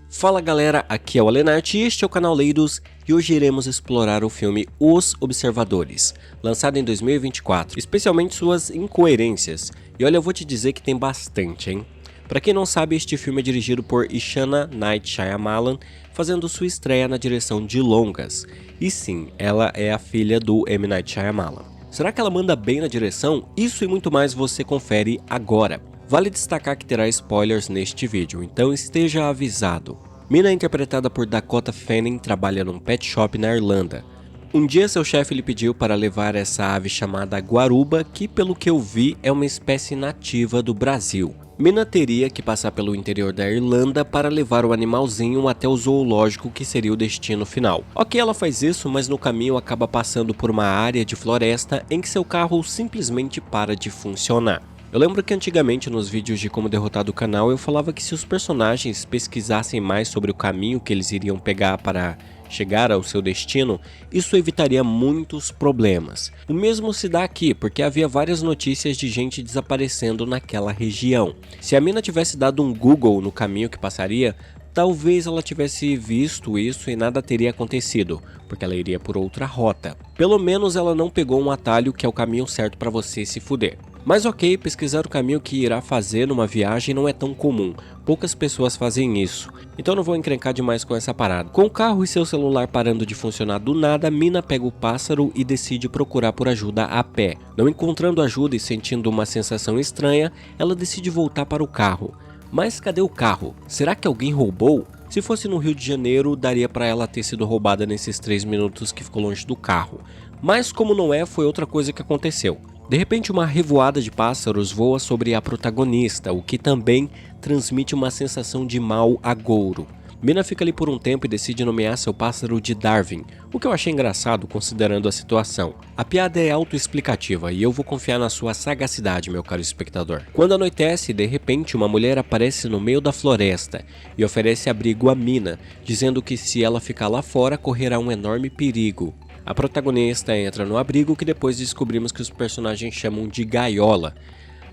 Fala galera, aqui é o Alenart e este é o canal Leidos e hoje iremos explorar o filme Os Observadores, lançado em 2024, especialmente suas incoerências. E olha, eu vou te dizer que tem bastante, hein? Pra quem não sabe, este filme é dirigido por Ishana Night Shyamalan, fazendo sua estreia na direção de longas. E sim, ela é a filha do M. Night Shyamalan. Será que ela manda bem na direção? Isso e muito mais você confere agora. Vale destacar que terá spoilers neste vídeo, então esteja avisado. Mina, interpretada por Dakota Fanning, trabalha num pet shop na Irlanda. Um dia seu chefe lhe pediu para levar essa ave chamada guaruba, que pelo que eu vi é uma espécie nativa do Brasil. Mina teria que passar pelo interior da Irlanda para levar o animalzinho até o zoológico, que seria o destino final. Ok, ela faz isso, mas no caminho acaba passando por uma área de floresta em que seu carro simplesmente para de funcionar. Eu lembro que antigamente nos vídeos de como derrotar do canal eu falava que se os personagens pesquisassem mais sobre o caminho que eles iriam pegar para chegar ao seu destino, isso evitaria muitos problemas. O mesmo se dá aqui, porque havia várias notícias de gente desaparecendo naquela região. Se a mina tivesse dado um Google no caminho que passaria, talvez ela tivesse visto isso e nada teria acontecido, porque ela iria por outra rota. Pelo menos ela não pegou um atalho que é o caminho certo para você se fuder. Mas ok, pesquisar o caminho que irá fazer numa viagem não é tão comum, poucas pessoas fazem isso, então não vou encrencar demais com essa parada. Com o carro e seu celular parando de funcionar do nada, Mina pega o pássaro e decide procurar por ajuda a pé. Não encontrando ajuda e sentindo uma sensação estranha, ela decide voltar para o carro. Mas cadê o carro? Será que alguém roubou? Se fosse no Rio de Janeiro, daria para ela ter sido roubada nesses 3 minutos que ficou longe do carro. Mas como não é, foi outra coisa que aconteceu. De repente, uma revoada de pássaros voa sobre a protagonista, o que também transmite uma sensação de mau agouro. Mina fica ali por um tempo e decide nomear seu pássaro de Darwin, o que eu achei engraçado considerando a situação. A piada é autoexplicativa e eu vou confiar na sua sagacidade, meu caro espectador. Quando anoitece, de repente uma mulher aparece no meio da floresta e oferece abrigo a Mina, dizendo que se ela ficar lá fora correrá um enorme perigo. A protagonista entra no abrigo, que depois descobrimos que os personagens chamam de gaiola.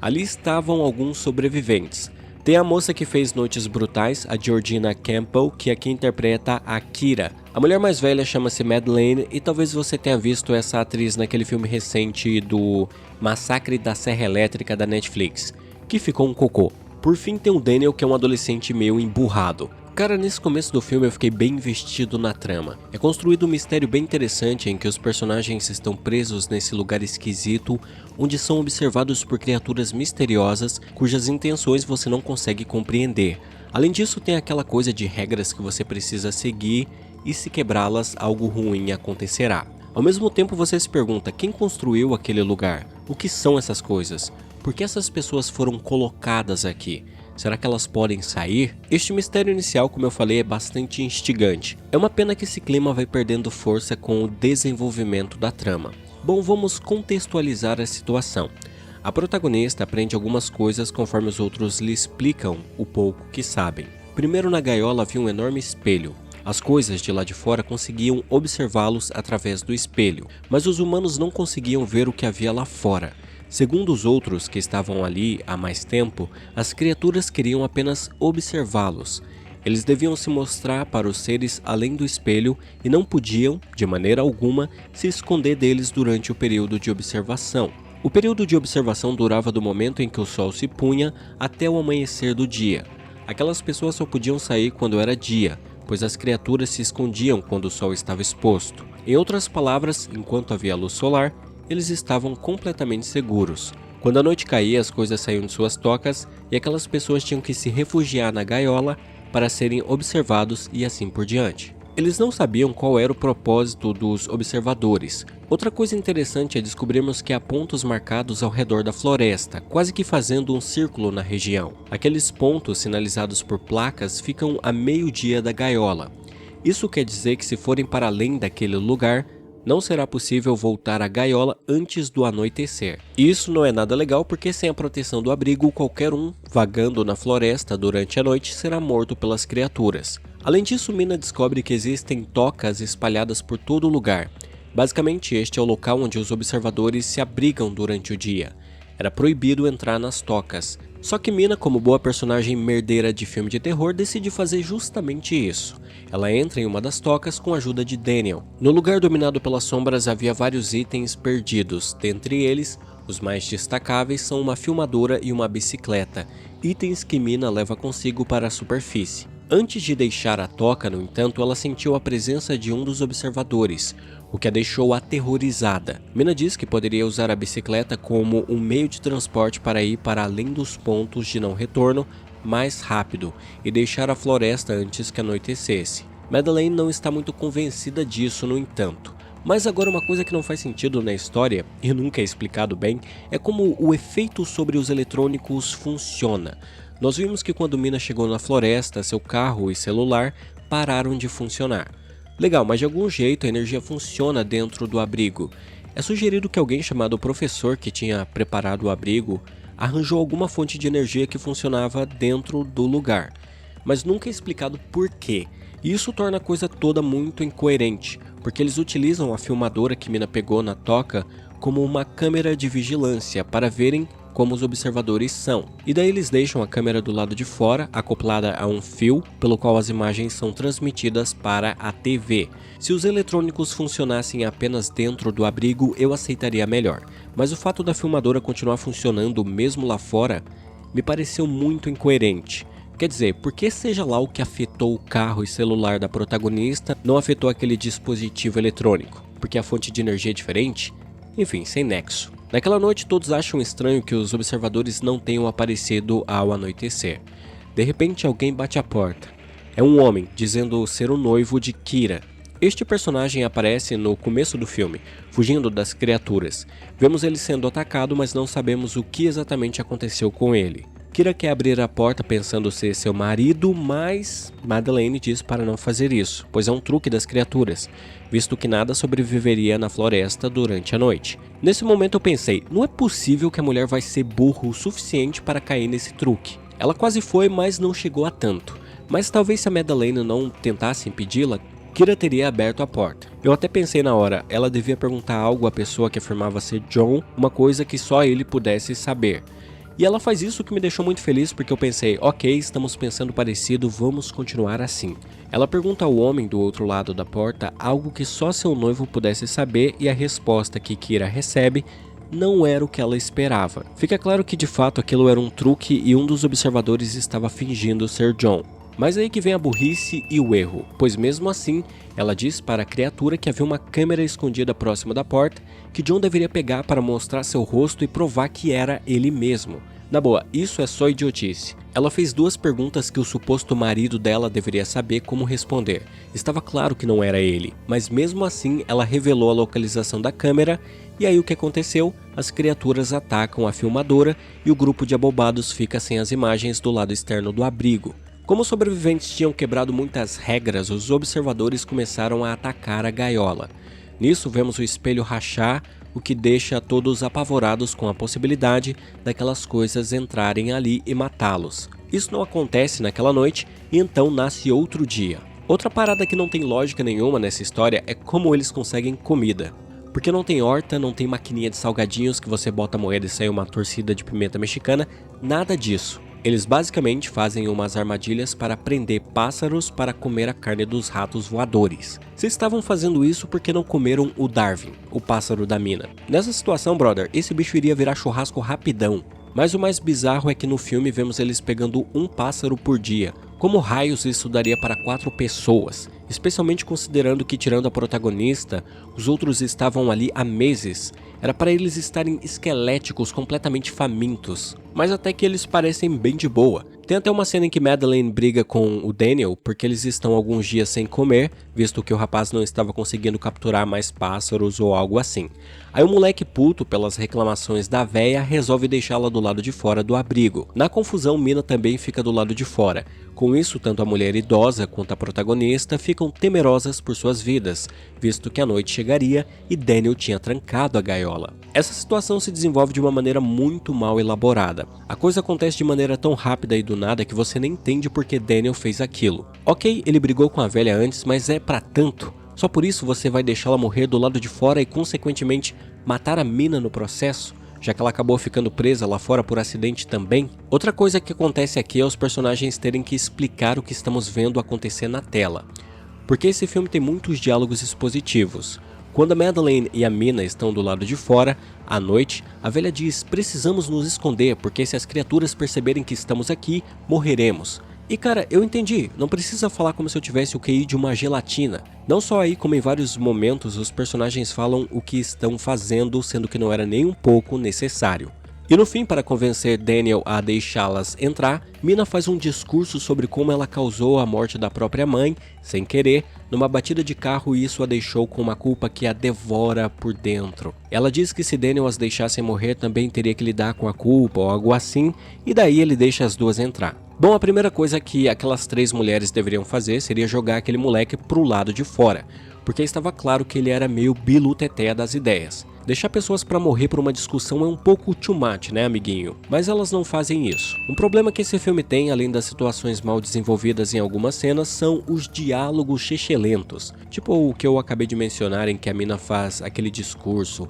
Ali estavam alguns sobreviventes. Tem a moça que fez Noites Brutais, a Georgina Campbell, que aqui interpreta a Kira. A mulher mais velha chama-se Madeleine e talvez você tenha visto essa atriz naquele filme recente do Massacre da Serra Elétrica da Netflix, que ficou um cocô. Por fim tem o Daniel, que é um adolescente meio emburrado. Cara, nesse começo do filme eu fiquei bem investido na trama. É construído um mistério bem interessante em que os personagens estão presos nesse lugar esquisito, onde são observados por criaturas misteriosas cujas intenções você não consegue compreender. Além disso, tem aquela coisa de regras que você precisa seguir e se quebrá-las, algo ruim acontecerá. Ao mesmo tempo você se pergunta quem construiu aquele lugar? O que são essas coisas? Por que essas pessoas foram colocadas aqui? Será que elas podem sair? Este mistério inicial, como eu falei, é bastante instigante. É uma pena que esse clima vai perdendo força com o desenvolvimento da trama. Bom, vamos contextualizar a situação. A protagonista aprende algumas coisas conforme os outros lhe explicam o pouco que sabem. Primeiro, na gaiola havia um enorme espelho. As coisas de lá de fora conseguiam observá-los através do espelho, mas os humanos não conseguiam ver o que havia lá fora. Segundo os outros que estavam ali há mais tempo, as criaturas queriam apenas observá-los. Eles deviam se mostrar para os seres além do espelho e não podiam, de maneira alguma, se esconder deles durante o período de observação. O período de observação durava do momento em que o sol se punha até o amanhecer do dia. Aquelas pessoas só podiam sair quando era dia, pois as criaturas se escondiam quando o sol estava exposto. Em outras palavras, enquanto havia luz solar, eles estavam completamente seguros. Quando a noite caía, as coisas saíam de suas tocas e aquelas pessoas tinham que se refugiar na gaiola para serem observados e assim por diante. Eles não sabiam qual era o propósito dos observadores. Outra coisa interessante é descobrirmos que há pontos marcados ao redor da floresta, quase que fazendo um círculo na região. Aqueles pontos sinalizados por placas ficam a meio-dia da gaiola. Isso quer dizer que se forem para além daquele lugar, não será possível voltar à gaiola antes do anoitecer. Isso não é nada legal porque sem a proteção do abrigo, qualquer um vagando na floresta durante a noite será morto pelas criaturas. Além disso, Mina descobre que existem tocas espalhadas por todo o lugar. Basicamente, este é o local onde os observadores se abrigam durante o dia. Era proibido entrar nas tocas. Só que Mina, como boa personagem merdeira de filme de terror, decide fazer justamente isso. Ela entra em uma das tocas com a ajuda de Daniel. No lugar dominado pelas sombras havia vários itens perdidos, dentre eles, os mais destacáveis são uma filmadora e uma bicicleta, itens que Mina leva consigo para a superfície. Antes de deixar a toca, no entanto, ela sentiu a presença de um dos observadores, o que a deixou aterrorizada. Mina diz que poderia usar a bicicleta como um meio de transporte para ir para além dos pontos de não retorno mais rápido e deixar a floresta antes que anoitecesse. Madeleine não está muito convencida disso, no entanto. Mas agora uma coisa que não faz sentido na história, e nunca é explicado bem, é como o efeito sobre os eletrônicos funciona. Nós vimos que quando Mina chegou na floresta, seu carro e celular pararam de funcionar. Legal, mas de algum jeito a energia funciona dentro do abrigo. É sugerido que alguém chamado professor que tinha preparado o abrigo arranjou alguma fonte de energia que funcionava dentro do lugar. Mas nunca é explicado por quê. E isso torna a coisa toda muito incoerente, porque eles utilizam a filmadora que Mina pegou na toca como uma câmera de vigilância para verem como os observadores são. E daí eles deixam a câmera do lado de fora, acoplada a um fio, pelo qual as imagens são transmitidas para a TV. Se os eletrônicos funcionassem apenas dentro do abrigo, eu aceitaria melhor. Mas o fato da filmadora continuar funcionando mesmo lá fora, me pareceu muito incoerente. Quer dizer, por que seja lá o que afetou o carro e celular da protagonista, não afetou aquele dispositivo eletrônico? Porque a fonte de energia é diferente? Enfim, sem nexo. Naquela noite todos acham estranho que os observadores não tenham aparecido ao anoitecer. De repente alguém bate à porta. É um homem, dizendo ser o noivo de Kira. Este personagem aparece no começo do filme, fugindo das criaturas. Vemos ele sendo atacado, mas não sabemos o que exatamente aconteceu com ele. Kira quer abrir a porta pensando ser seu marido, mas Madeleine diz para não fazer isso, pois é um truque das criaturas, visto que nada sobreviveria na floresta durante a noite. Nesse momento eu pensei, não é possível que a mulher vai ser burro o suficiente para cair nesse truque. Ela quase foi, mas não chegou a tanto. Mas talvez se a Madeleine não tentasse impedi-la, Kira teria aberto a porta. Eu até pensei na hora, ela devia perguntar algo à pessoa que afirmava ser John, uma coisa que só ele pudesse saber. E ela faz isso que me deixou muito feliz porque eu pensei, ok, estamos pensando parecido, vamos continuar assim. Ela pergunta ao homem do outro lado da porta algo que só seu noivo pudesse saber e a resposta que Kira recebe não era o que ela esperava. Fica claro que de fato aquilo era um truque e um dos observadores estava fingindo ser John. Mas aí que vem a burrice e o erro, pois mesmo assim, ela diz para a criatura que havia uma câmera escondida próxima da porta que John deveria pegar para mostrar seu rosto e provar que era ele mesmo. Na boa, isso é só idiotice. Ela fez duas perguntas que o suposto marido dela deveria saber como responder. Estava claro que não era ele, mas mesmo assim ela revelou a localização da câmera e aí o que aconteceu? As criaturas atacam a filmadora e o grupo de abobados fica sem as imagens do lado externo do abrigo. Como os sobreviventes tinham quebrado muitas regras, os observadores começaram a atacar a gaiola. Nisso vemos o espelho rachar, o que deixa todos apavorados com a possibilidade daquelas coisas entrarem ali e matá-los. Isso não acontece naquela noite e então nasce outro dia. Outra parada que não tem lógica nenhuma nessa história é como eles conseguem comida. Porque não tem horta, não tem maquininha de salgadinhos que você bota a moeda e sai uma torcida de pimenta mexicana, nada disso. Eles basicamente fazem umas armadilhas para prender pássaros para comer a carne dos ratos voadores. Se estavam fazendo isso, por que não comeram o Darwin, o pássaro da mina? Nessa situação, brother, esse bicho iria virar churrasco rapidão. Mas o mais bizarro é que no filme vemos eles pegando um pássaro por dia. Como raios isso daria para 4 pessoas? Especialmente considerando que, tirando a protagonista, os outros estavam ali há meses. Era para eles estarem esqueléticos, completamente famintos. Mas até que eles parecem bem de boa. Tem até uma cena em que Madeleine briga com o Daniel porque eles estão alguns dias sem comer, visto que o rapaz não estava conseguindo capturar mais pássaros ou algo assim. Aí o moleque puto pelas reclamações da véia resolve deixá-la do lado de fora do abrigo. Na confusão, Mina também fica do lado de fora. Com isso, tanto a mulher idosa quanto a protagonista ficam temerosas por suas vidas, visto que a noite chegaria e Daniel tinha trancado a gaiola. Essa situação se desenvolve de uma maneira muito mal elaborada. A coisa acontece de maneira tão rápida e do nada que você nem entende por que Daniel fez aquilo. Ok, ele brigou com a velha antes, mas é pra tanto. Só por isso você vai deixá-la morrer do lado de fora e consequentemente matar a mina no processo? já que ela acabou ficando presa lá fora por acidente também. Outra coisa que acontece aqui é os personagens terem que explicar o que estamos vendo acontecer na tela, porque esse filme tem muitos diálogos expositivos. Quando a Madeleine e a Mina estão do lado de fora, à noite, a velha diz: precisamos nos esconder, porque se as criaturas perceberem que estamos aqui, morreremos. E cara, eu entendi, não precisa falar como se eu tivesse o QI de uma gelatina. Não só aí, como em vários momentos os personagens falam o que estão fazendo, sendo que não era nem um pouco necessário. E no fim, para convencer Daniel a deixá-las entrar, Mina faz um discurso sobre como ela causou a morte da própria mãe, sem querer, numa batida de carro, e isso a deixou com uma culpa que a devora por dentro. Ela diz que se Daniel as deixasse morrer também teria que lidar com a culpa ou algo assim, e daí ele deixa as duas entrar. Bom, a primeira coisa que aquelas 3 mulheres deveriam fazer seria jogar aquele moleque pro lado de fora, porque estava claro que ele era meio bilu-teté das ideias. Deixar pessoas pra morrer por uma discussão é um pouco too much, né, amiguinho? Mas elas não fazem isso. Um problema que esse filme tem, além das situações mal desenvolvidas em algumas cenas, são os diálogos chechelentos. Tipo o que eu acabei de mencionar, em que a mina faz aquele discurso.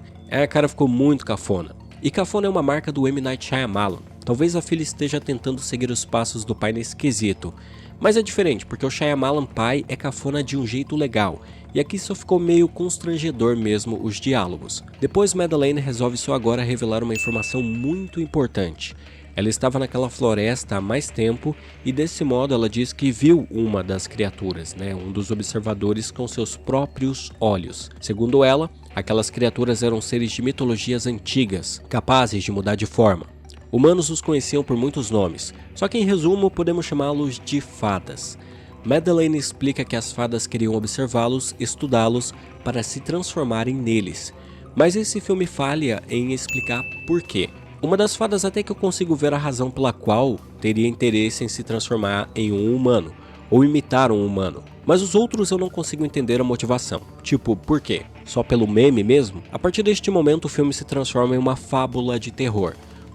Cara, ficou muito cafona. E cafona é uma marca do M. Night Shyamalan. Talvez a filha esteja tentando seguir os passos do pai nesse quesito. Mas é diferente, porque o Shyamalan pai é cafona de um jeito legal, e aqui só ficou meio constrangedor mesmo os diálogos. Depois Madeleine resolve só agora revelar uma informação muito importante. Ela estava naquela floresta há mais tempo e desse modo ela diz que viu uma das criaturas, um dos observadores com seus próprios olhos. Segundo ela, aquelas criaturas eram seres de mitologias antigas, capazes de mudar de forma. Humanos os conheciam por muitos nomes, só que em resumo podemos chamá-los de fadas. Madeleine explica que as fadas queriam observá-los, estudá-los para se transformarem neles, mas esse filme falha em explicar por quê. Uma das fadas até que eu consigo ver a razão pela qual teria interesse em se transformar em um humano, ou imitar um humano, mas os outros eu não consigo entender a motivação. Tipo, por quê? Só pelo meme mesmo? A partir deste momento o filme se transforma em uma fábula de terror.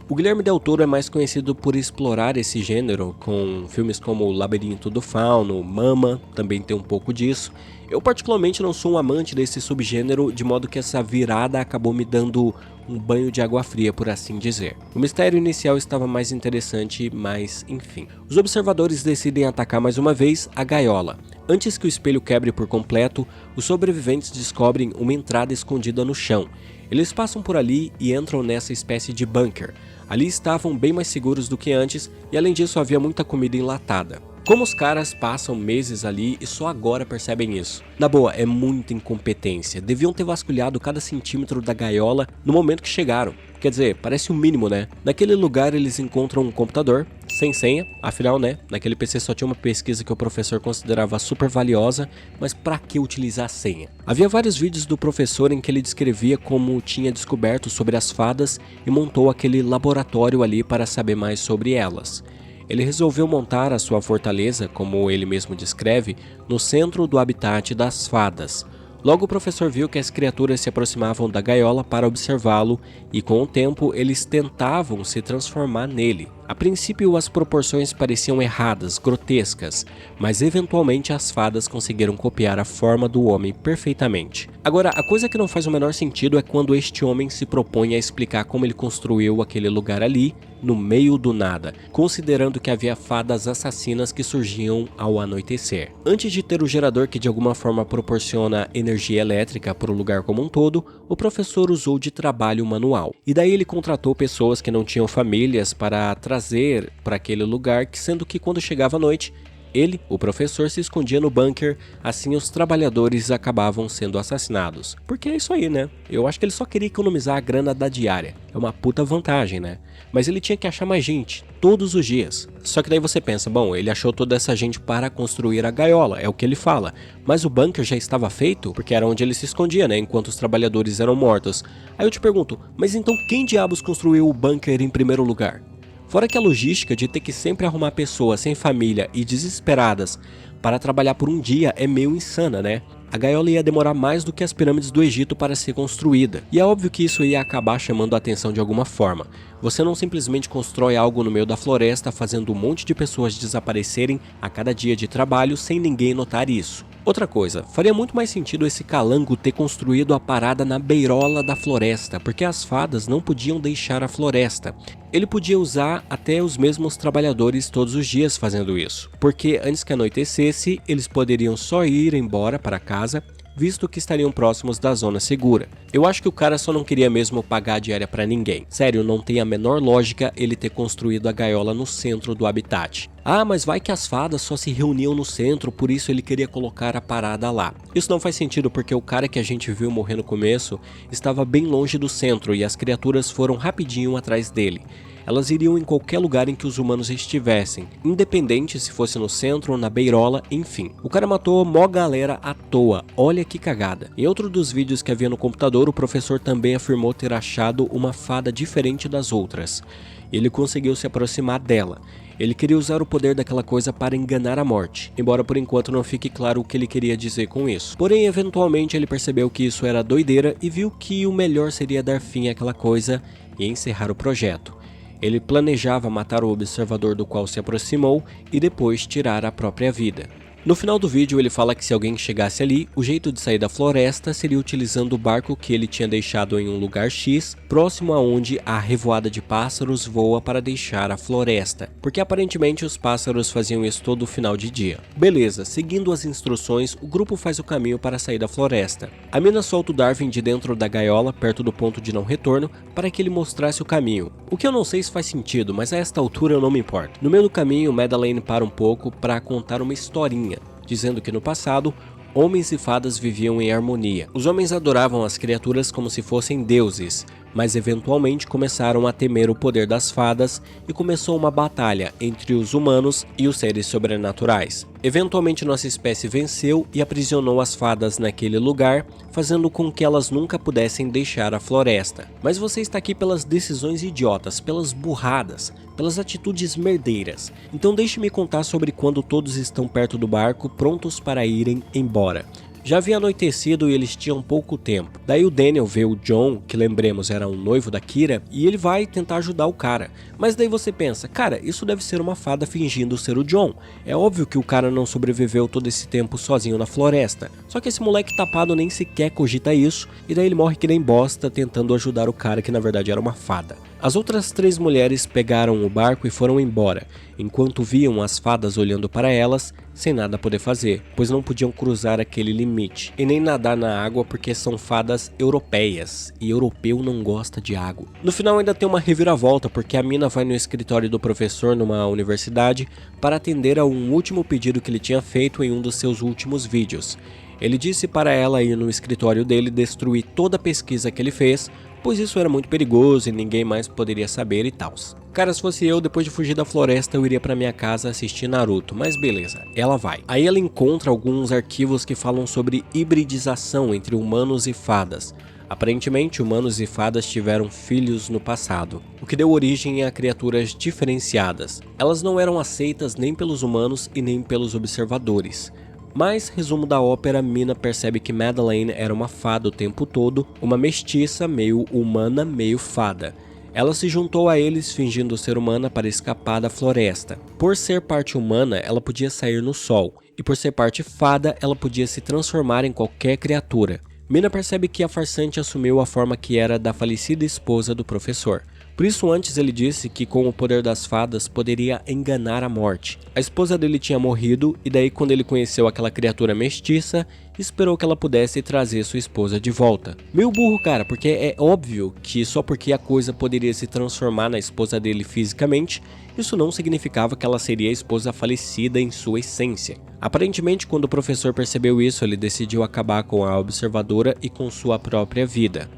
O Guilherme Del Toro é mais conhecido por explorar esse gênero, com filmes como O Labirinto do Fauno, Mama, também tem um pouco disso. Eu particularmente não sou um amante desse subgênero, de modo que essa virada acabou me dando um banho de água fria, por assim dizer. O mistério inicial estava mais interessante, mas enfim. Os observadores decidem atacar mais uma vez a gaiola. Antes que o espelho quebre por completo, os sobreviventes descobrem uma entrada escondida no chão. Eles passam por ali e entram nessa espécie de bunker. Ali estavam bem mais seguros do que antes e além disso havia muita comida enlatada. Como os caras passam meses ali e só agora percebem isso? Na boa, é muita incompetência. Deviam ter vasculhado cada centímetro da gaiola no momento que chegaram. Quer dizer, parece o mínimo, né? Naquele lugar eles encontram um computador, sem senha, afinal, naquele PC só tinha uma pesquisa que o professor considerava super valiosa, mas pra que utilizar a senha? Havia vários vídeos do professor em que ele descrevia como tinha descoberto sobre as fadas e montou aquele laboratório ali para saber mais sobre elas. Ele resolveu montar a sua fortaleza, como ele mesmo descreve, no centro do habitat das fadas. Logo o professor viu que as criaturas se aproximavam da gaiola para observá-lo e com o tempo eles tentavam se transformar nele. A princípio as proporções pareciam erradas, grotescas, mas eventualmente as fadas conseguiram copiar a forma do homem perfeitamente. Agora, a coisa que não faz o menor sentido é quando este homem se propõe a explicar como ele construiu aquele lugar ali, no meio do nada, considerando que havia fadas assassinas que surgiam ao anoitecer. Antes de ter o gerador que de alguma forma proporciona energia elétrica para o lugar como um todo, o professor usou de trabalho manual. E daí ele contratou pessoas que não tinham famílias para trazer para aquele lugar, sendo que quando chegava a noite, ele, o professor, se escondia no bunker, assim os trabalhadores acabavam sendo assassinados. Porque é isso aí, né? Eu acho que ele só queria economizar a grana da diária. É uma puta vantagem, né? Mas ele tinha que achar mais gente, todos os dias. Só que daí você pensa, bom, ele achou toda essa gente para construir a gaiola, é o que ele fala. Mas o bunker já estava feito, porque era onde ele se escondia, né? Enquanto os trabalhadores eram mortos. Aí eu te pergunto, mas então quem diabos construiu o bunker em primeiro lugar? Fora que a logística de ter que sempre arrumar pessoas sem família e desesperadas para trabalhar por um dia é meio insana, né? A gaiola ia demorar mais do que as pirâmides do Egito para ser construída. E é óbvio que isso ia acabar chamando a atenção de alguma forma. Você não simplesmente constrói algo no meio da floresta fazendo um monte de pessoas desaparecerem a cada dia de trabalho sem ninguém notar isso. Outra coisa, faria muito mais sentido esse calango ter construído a parada na beirola da floresta, porque as fadas não podiam deixar a floresta. Ele podia usar até os mesmos trabalhadores todos os dias fazendo isso, porque antes que anoitecesse, eles poderiam só ir embora para casa, visto que estariam próximos da zona segura. Eu acho que o cara só não queria mesmo pagar a diária pra ninguém. Sério, não tem a menor lógica ele ter construído a gaiola no centro do habitat. Ah, mas vai que as fadas só se reuniam no centro, por isso ele queria colocar a parada lá. Isso não faz sentido porque o cara que a gente viu morrer no começo estava bem longe do centro e as criaturas foram rapidinho atrás dele. Elas iriam em qualquer lugar em que os humanos estivessem, independente se fosse no centro ou na beirola, enfim. O cara matou mó galera à toa, olha que cagada. Em outro dos vídeos que havia no computador, o professor também afirmou ter achado uma fada diferente das outras. Ele conseguiu se aproximar dela. Ele queria usar o poder daquela coisa para enganar a morte, embora por enquanto não fique claro o que ele queria dizer com isso. Porém, eventualmente ele percebeu que isso era doideira e viu que o melhor seria dar fim àquela coisa e encerrar o projeto. Ele planejava matar o observador do qual se aproximou e depois tirar a própria vida. No final do vídeo ele fala que se alguém chegasse ali, o jeito de sair da floresta seria utilizando o barco que ele tinha deixado em um lugar X, próximo a onde a revoada de pássaros voa para deixar a floresta, porque aparentemente os pássaros faziam isso todo final de dia. Beleza, seguindo as instruções, o grupo faz o caminho para sair da floresta. A mina solta o Darwin de dentro da gaiola, perto do ponto de não retorno, para que ele mostrasse o caminho. O que eu não sei se faz sentido, mas a esta altura eu não me importo. No meio do caminho, Madeleine para um pouco para contar uma historinha, dizendo que no passado, homens e fadas viviam em harmonia. Os homens adoravam as criaturas como se fossem deuses, mas eventualmente começaram a temer o poder das fadas e começou uma batalha entre os humanos e os seres sobrenaturais. Eventualmente nossa espécie venceu e aprisionou as fadas naquele lugar, fazendo com que elas nunca pudessem deixar a floresta. Mas você está aqui pelas decisões idiotas, pelas burradas, pelas atitudes merdeiras. Então deixe-me contar sobre quando todos estão perto do barco, prontos para irem embora. Já havia anoitecido e eles tinham pouco tempo. Daí o Daniel vê o John, que lembremos era um noivo da Kira, e ele vai tentar ajudar o cara. Mas daí você pensa, cara, isso deve ser uma fada fingindo ser o John. É óbvio que o cara não sobreviveu todo esse tempo sozinho na floresta. Só que esse moleque tapado nem sequer cogita isso, e daí ele morre que nem bosta tentando ajudar o cara que na verdade era uma fada. As outras 3 mulheres pegaram o barco e foram embora, enquanto viam as fadas olhando para elas, sem nada poder fazer, pois não podiam cruzar aquele limite, e nem nadar na água porque são fadas europeias, e europeu não gosta de água. No final ainda tem uma reviravolta, porque a mina vai no escritório do professor numa universidade para atender a um último pedido que ele tinha feito em um dos seus últimos vídeos. Ele disse para ela ir no escritório dele destruir toda a pesquisa que ele fez, pois isso era muito perigoso e ninguém mais poderia saber e tal. Cara, se fosse eu, depois de fugir da floresta, eu iria pra minha casa assistir Naruto, mas beleza, ela vai. Aí ela encontra alguns arquivos que falam sobre hibridização entre humanos e fadas. Aparentemente, humanos e fadas tiveram filhos no passado, o que deu origem a criaturas diferenciadas. Elas não eram aceitas nem pelos humanos e nem pelos observadores. Mas, resumo da ópera, Mina percebe que Madeleine era uma fada o tempo todo, uma mestiça meio humana, meio fada. Ela se juntou a eles fingindo ser humana para escapar da floresta. Por ser parte humana, ela podia sair no sol, e por ser parte fada, ela podia se transformar em qualquer criatura. Mina percebe que a farsante assumiu a forma que era da falecida esposa do professor. Por isso antes ele disse que com o poder das fadas poderia enganar a morte. A esposa dele tinha morrido e daí quando ele conheceu aquela criatura mestiça, esperou que ela pudesse trazer sua esposa de volta. Meio burro, cara, porque é óbvio que só porque a coisa poderia se transformar na esposa dele fisicamente, isso não significava que ela seria a esposa falecida em sua essência. Aparentemente, quando o professor percebeu isso, ele decidiu acabar com a observadora e com sua própria vida.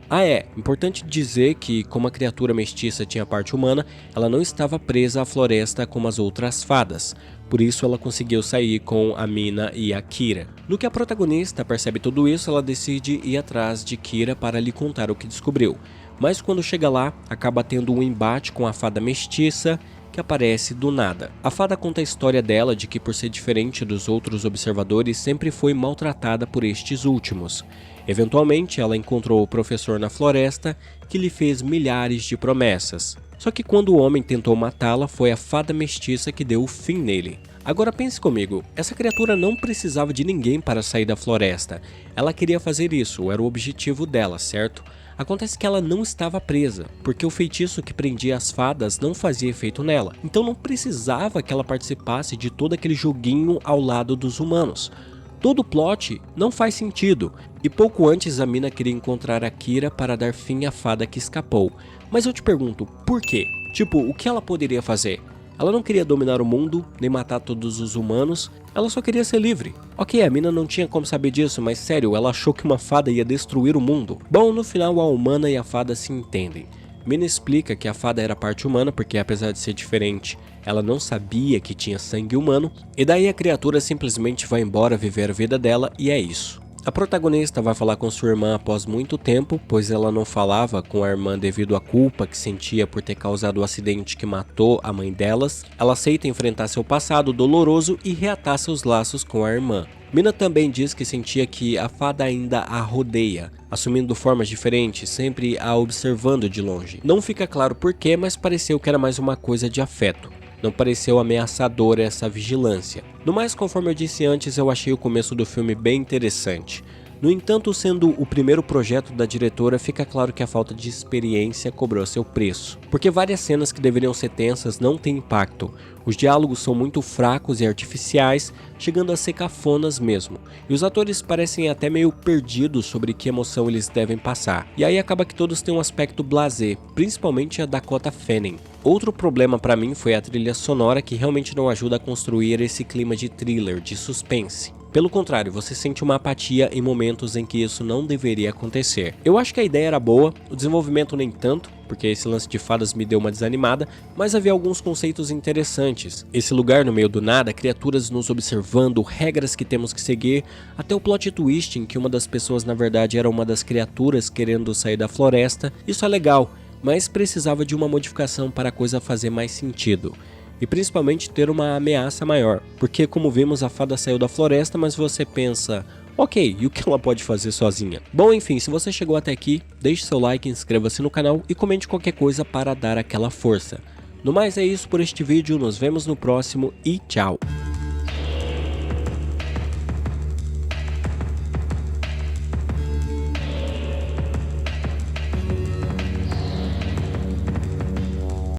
Importante dizer que, como a criatura mestiça tinha parte humana, ela não estava presa à floresta como as outras fadas. Por isso ela conseguiu sair com a Mina e a Kira. No que a protagonista percebe tudo isso, ela decide ir atrás de Kira para lhe contar o que descobriu. Mas quando chega lá, acaba tendo um embate com a fada mestiça, que aparece do nada. A fada conta a história dela de que por ser diferente dos outros observadores sempre foi maltratada por estes últimos. Eventualmente ela encontrou o professor na floresta que lhe fez milhares de promessas. Só que quando o homem tentou matá-la foi a fada mestiça que deu o fim nele. Agora pense comigo, essa criatura não precisava de ninguém para sair da floresta. Ela queria fazer isso, era o objetivo dela, certo? Acontece que ela não estava presa, porque o feitiço que prendia as fadas não fazia efeito nela. Então não precisava que ela participasse de todo aquele joguinho ao lado dos humanos. Todo o plot não faz sentido, e pouco antes a mina queria encontrar a Kira para dar fim à fada que escapou. Mas eu te pergunto, por quê? Tipo, o que ela poderia fazer? Ela não queria dominar o mundo, nem matar todos os humanos, ela só queria ser livre. Ok, a mina não tinha como saber disso, mas sério, ela achou que uma fada ia destruir o mundo? Bom, no final a humana e a fada se entendem. Mina explica que a fada era parte humana porque apesar de ser diferente, ela não sabia que tinha sangue humano, e daí a criatura simplesmente vai embora viver a vida dela e é isso. A protagonista vai falar com sua irmã após muito tempo, pois ela não falava com a irmã devido à culpa que sentia por ter causado o acidente que matou a mãe delas. Ela aceita enfrentar seu passado doloroso e reatar seus laços com a irmã. Mina também diz que sentia que a fada ainda a rodeia, assumindo formas diferentes, sempre a observando de longe. Não fica claro porquê, mas pareceu que era mais uma coisa de afeto. Não pareceu ameaçadora essa vigilância. No mais, conforme eu disse antes, eu achei o começo do filme bem interessante. No entanto, sendo o primeiro projeto da diretora, fica claro que a falta de experiência cobrou seu preço. Porque várias cenas que deveriam ser tensas não têm impacto. Os diálogos são muito fracos e artificiais, chegando a ser cafonas mesmo. E os atores parecem até meio perdidos sobre que emoção eles devem passar. E aí acaba que todos têm um aspecto blasé, principalmente a Dakota Fanning. Outro problema pra mim foi a trilha sonora, que realmente não ajuda a construir esse clima de thriller, de suspense. Pelo contrário, você sente uma apatia em momentos em que isso não deveria acontecer. Eu acho que a ideia era boa, o desenvolvimento nem tanto, porque esse lance de fadas me deu uma desanimada, mas havia alguns conceitos interessantes. Esse lugar no meio do nada, criaturas nos observando, regras que temos que seguir, até o plot twist em que uma das pessoas na verdade era uma das criaturas querendo sair da floresta. Isso é legal, mas precisava de uma modificação para a coisa fazer mais sentido. E principalmente ter uma ameaça maior, porque como vimos a fada saiu da floresta, mas você pensa, ok, e o que ela pode fazer sozinha? Bom, enfim, se você chegou até aqui, deixe seu like, inscreva-se no canal e comente qualquer coisa para dar aquela força. No mais é isso por este vídeo, nos vemos no próximo e tchau!